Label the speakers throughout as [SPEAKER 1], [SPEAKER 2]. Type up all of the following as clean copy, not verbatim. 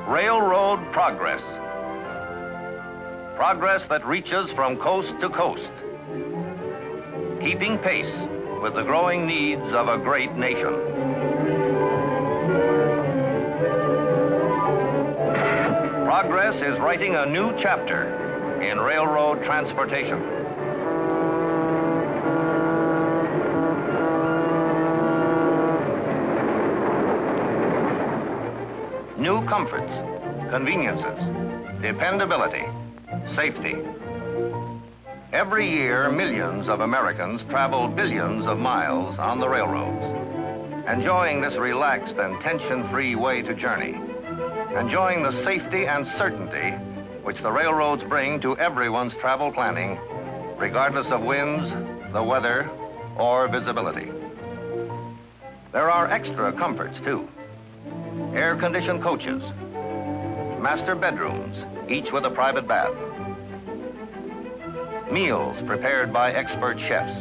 [SPEAKER 1] Railroad progress. Progress that reaches from coast to coast, keeping pace with the growing needs of a great nation. Progress is writing a new chapter in railroad transportation. New comforts, conveniences, dependability, safety. Every year, millions of Americans travel billions of miles on the railroads, enjoying this relaxed and tension-free way to journey, enjoying the safety and certainty which the railroads bring to everyone's travel planning, regardless of winds, the weather, or visibility. There are extra comforts, too. Air-conditioned coaches, master bedrooms, each with a private bath, meals prepared by expert chefs,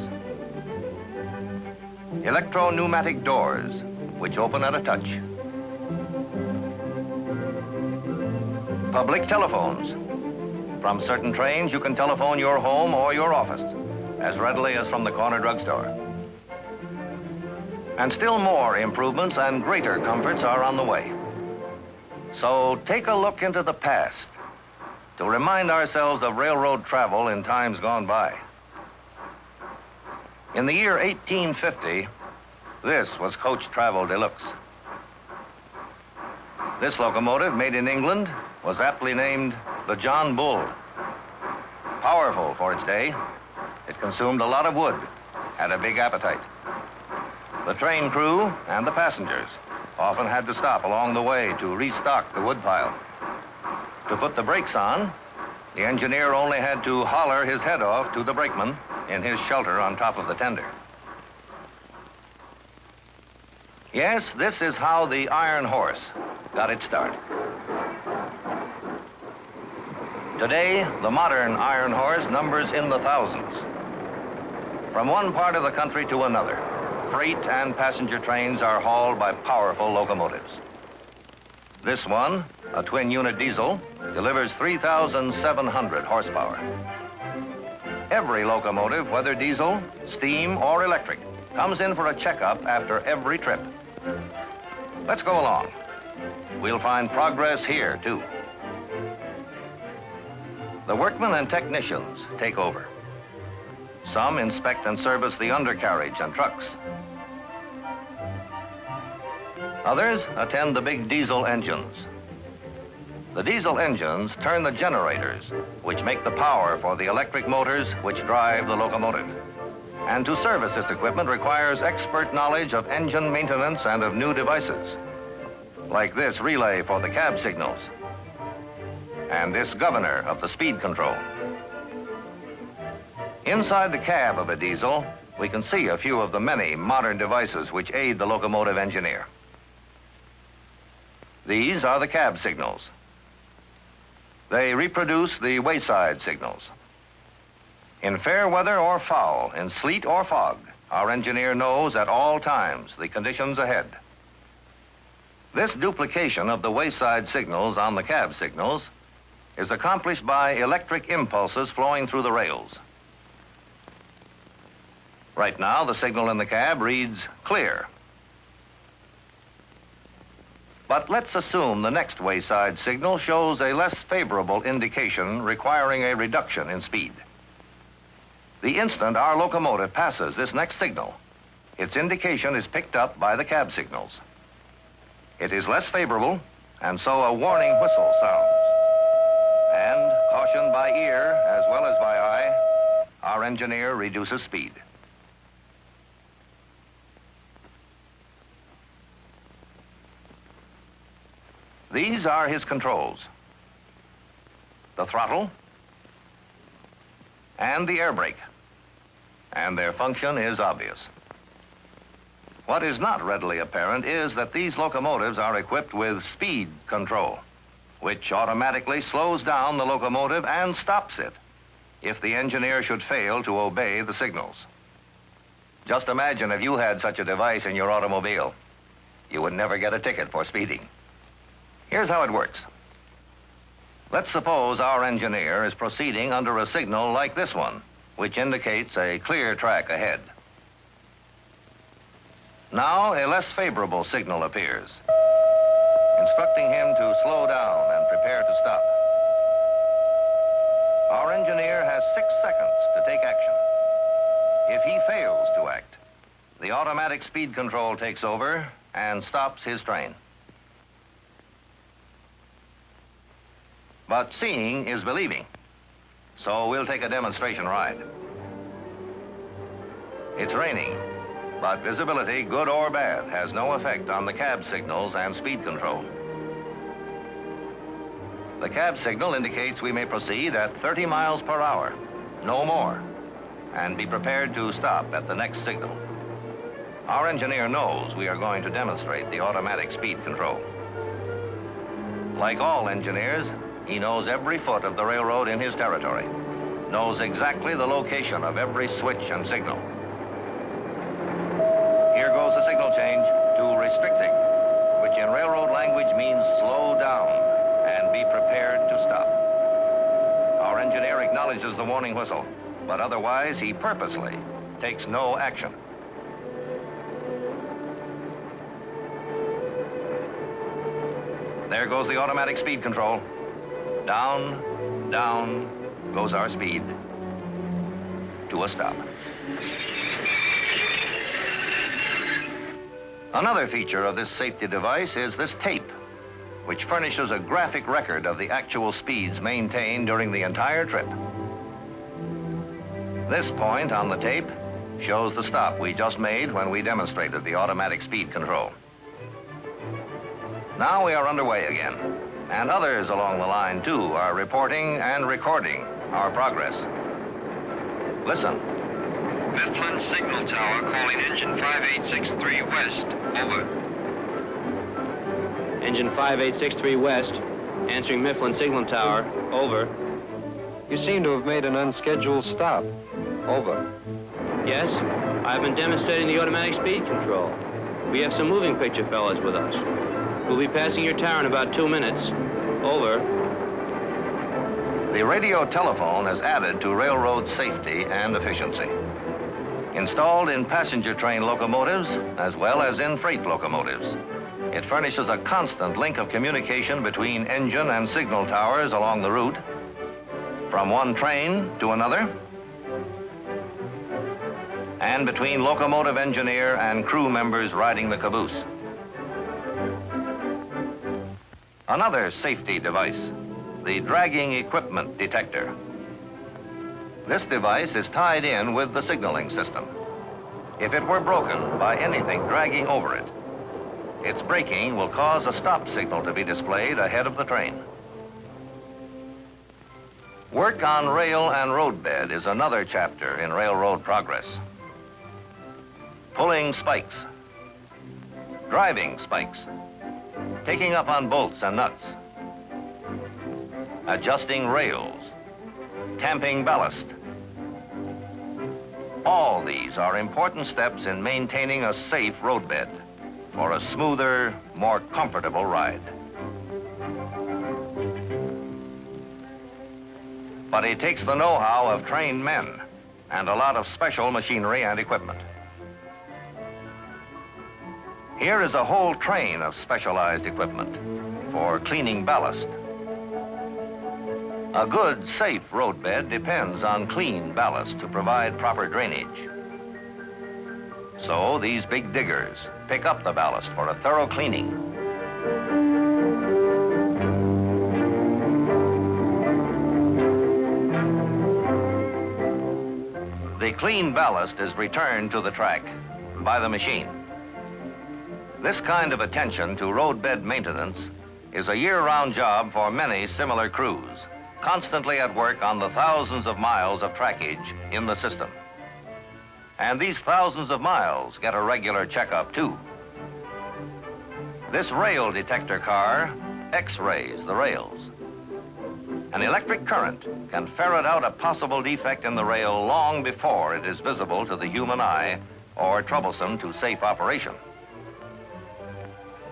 [SPEAKER 1] electro-pneumatic doors which open at a touch, public telephones. From certain trains, you can telephone your home or your office as readily as from the corner drugstore. And still more improvements and greater comforts are on the way. So take a look into the past to remind ourselves of railroad travel in times gone by. In the year 1850, this was coach travel deluxe. This locomotive, made in England, was aptly named the John Bull. Powerful for its day, it consumed a lot of wood, had a big appetite. The train crew and the passengers often had to stop along the way to restock the woodpile. To put the brakes on, the engineer only had to holler his head off to the brakeman in his shelter on top of the tender. Yes, this is how the iron horse got its start. Today, the modern iron horse numbers in the thousands. From one part of the country to another, freight and passenger trains are hauled by powerful locomotives. This one, a twin-unit diesel, delivers 3,700 horsepower. Every locomotive, whether diesel, steam, or electric, comes in for a checkup after every trip. Let's go along. We'll find progress here, too. The workmen and technicians take over. Some inspect and service the undercarriage and trucks. Others attend the big diesel engines. The diesel engines turn the generators, which make the power for the electric motors which drive the locomotive. And to service this equipment requires expert knowledge of engine maintenance and of new devices, like this relay for the cab signals, and this governor of the speed control. Inside the cab of a diesel, we can see a few of the many modern devices which aid the locomotive engineer. These are the cab signals. They reproduce the wayside signals. In fair weather or foul, in sleet or fog, our engineer knows at all times the conditions ahead. This duplication of the wayside signals on the cab signals is accomplished by electric impulses flowing through the rails. Right now, the signal in the cab reads clear. But let's assume the next wayside signal shows a less favorable indication requiring a reduction in speed. The instant our locomotive passes this next signal, its indication is picked up by the cab signals. It is less favorable, and so a warning whistle sounds. And, cautioned by ear as well as by eye, our engineer reduces speed. These are his controls: the throttle and the air brake, and their function is obvious. What is not readily apparent is that these locomotives are equipped with speed control, which automatically slows down the locomotive and stops it if the engineer should fail to obey the signals. Just imagine if you had such a device in your automobile. You would never get a ticket for speeding. Here's how it works. Let's suppose our engineer is proceeding under a signal like this one, which indicates a clear track ahead. Now, a less favorable signal appears, instructing him to slow down and prepare to stop. Our engineer has 6 seconds to take action. If he fails to act, the automatic speed control takes over and stops his train. But seeing is believing, so we'll take a demonstration ride. It's raining, but visibility, good or bad, has no effect on the cab signals and speed control. The cab signal indicates we may proceed at 30 miles per hour, no more, and be prepared to stop at the next signal. Our engineer knows we are going to demonstrate the automatic speed control. Like all engineers, he knows every foot of the railroad in his territory, knows exactly the location of every switch and signal. Here goes the signal change to restricting, which in railroad language means slow down and be prepared to stop. Our engineer acknowledges the warning whistle, but otherwise he purposely takes no action. There goes the automatic speed control. Down, down goes our speed to a stop. Another feature of this safety device is this tape, which furnishes a graphic record of the actual speeds maintained during the entire trip. This point on the tape shows the stop we just made when we demonstrated the automatic speed control. Now we are underway again, and others along the line, too, are reporting and recording our progress. Listen.
[SPEAKER 2] Mifflin Signal Tower calling engine 5863 West. Over.
[SPEAKER 3] Engine 5863 West, answering Mifflin Signal Tower. Over.
[SPEAKER 4] You seem to have made an unscheduled stop. Over.
[SPEAKER 3] Yes, I've been demonstrating the automatic speed control. We have some moving picture fellows with us. We'll be passing your tower in about 2 minutes. Over.
[SPEAKER 1] The radio telephone has added to railroad safety and efficiency. Installed in passenger train locomotives as well as in freight locomotives, it furnishes a constant link of communication between engine and signal towers along the route, from one train to another, and between locomotive engineer and crew members riding the caboose. Another safety device, the dragging equipment detector. This device is tied in with the signaling system. If it were broken by anything dragging over it, its braking will cause a stop signal to be displayed ahead of the train. Work on rail and roadbed is another chapter in railroad progress. Pulling spikes, driving spikes, taking up on bolts and nuts, adjusting rails, tamping ballast. All these are important steps in maintaining a safe roadbed for a smoother, more comfortable ride. But it takes the know-how of trained men and a lot of special machinery and equipment. Here is a whole train of specialized equipment for cleaning ballast. A good, safe roadbed depends on clean ballast to provide proper drainage. So these big diggers pick up the ballast for a thorough cleaning. The clean ballast is returned to the track by the machine. This kind of attention to roadbed maintenance is a year-round job for many similar crews, constantly at work on the thousands of miles of trackage in the system. And these thousands of miles get a regular checkup, too. This rail detector car X-rays the rails. An electric current can ferret out a possible defect in the rail long before it is visible to the human eye or troublesome to safe operation.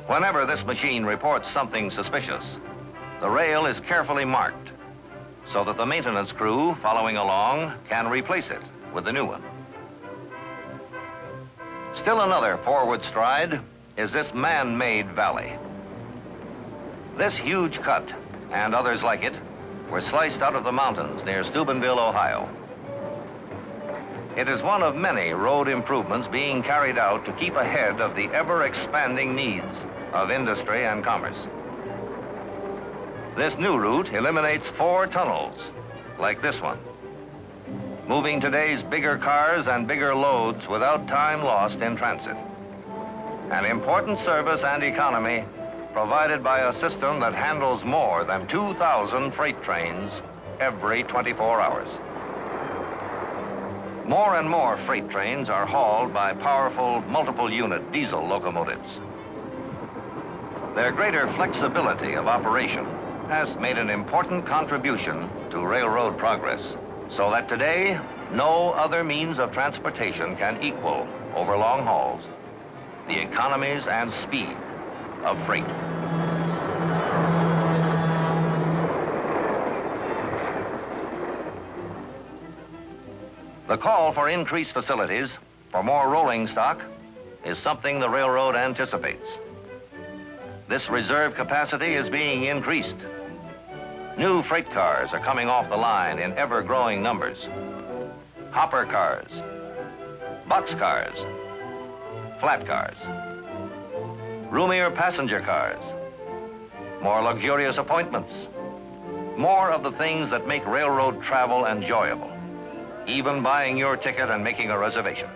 [SPEAKER 1] Whenever this machine reports something suspicious, The rail is carefully marked so that the maintenance crew following along can replace it with the new one. Still another forward stride is this man-made valley. This huge cut, and others like it, were sliced out of the mountains near Steubenville, Ohio. It is one of many road improvements being carried out to keep ahead of the ever-expanding needs of industry and commerce. This new route eliminates 4 tunnels, like this one, moving today's bigger cars and bigger loads without time lost in transit. An important service and economy provided by a system that handles more than 2,000 freight trains every 24 hours. More and more freight trains are hauled by powerful multiple-unit diesel locomotives. Their greater flexibility of operation has made an important contribution to railroad progress, so that today, no other means of transportation can equal, over long hauls, the economies and speed of freight. The call for increased facilities, for more rolling stock, is something the railroad anticipates. This reserve capacity is being increased. New freight cars are coming off the line in ever-growing numbers. Hopper cars, boxcars, flat cars, roomier passenger cars, more luxurious appointments, more of the things that make railroad travel enjoyable, even buying your ticket and making a reservation.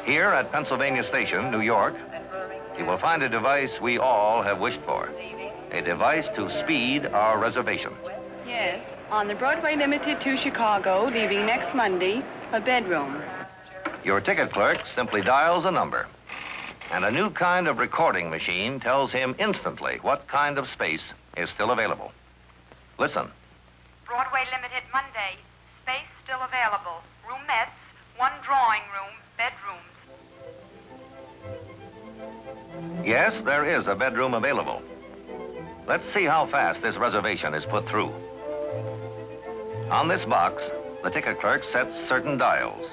[SPEAKER 1] Here at Pennsylvania Station, New York, you will find a device we all have wished for, a device to speed our reservation.
[SPEAKER 5] Yes, on the Broadway Limited to Chicago, leaving next Monday, a bedroom.
[SPEAKER 1] Your ticket clerk simply dials a number, and a new kind of recording machine tells him instantly what kind of space is still available. Listen.
[SPEAKER 6] Broadway Limited Monday. Space still available. Roomettes, 1 drawing room, bedrooms.
[SPEAKER 1] Yes, there is a bedroom available. Let's see how fast this reservation is put through. On this box, the ticket clerk sets certain dials.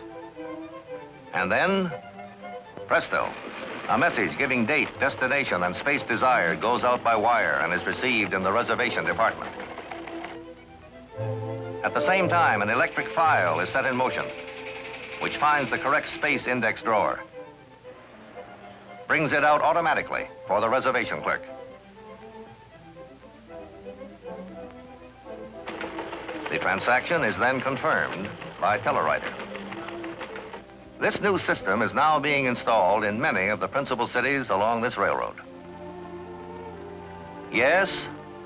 [SPEAKER 1] And then, presto, a message giving date, destination, and space desired goes out by wire and is received in the reservation department. At the same time, an electric file is set in motion, which finds the correct space index drawer, brings it out automatically for the reservation clerk. The transaction is then confirmed by telewriter. This new system is now being installed in many of the principal cities along this railroad. Yes,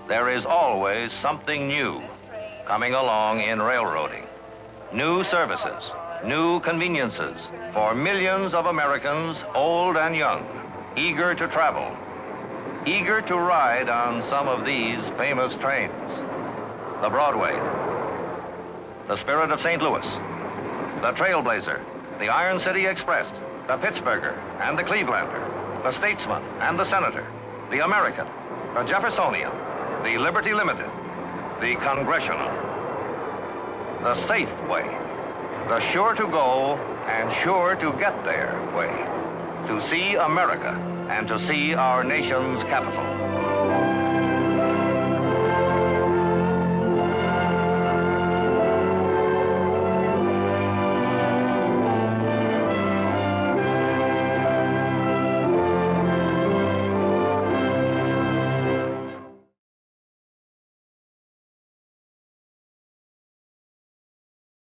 [SPEAKER 1] there is always something new coming along in railroading. New services, new conveniences for millions of Americans, old and young, eager to travel, eager to ride on some of these famous trains. The Broadway, the Spirit of St. Louis, the Trailblazer, the Iron City Express, the Pittsburgher and the Clevelander, the Statesman and the Senator, the American, the Jeffersonian, the Liberty Limited, the Congressional, the safe way, the sure to go and sure to get there way, to see America and to see our nation's capital.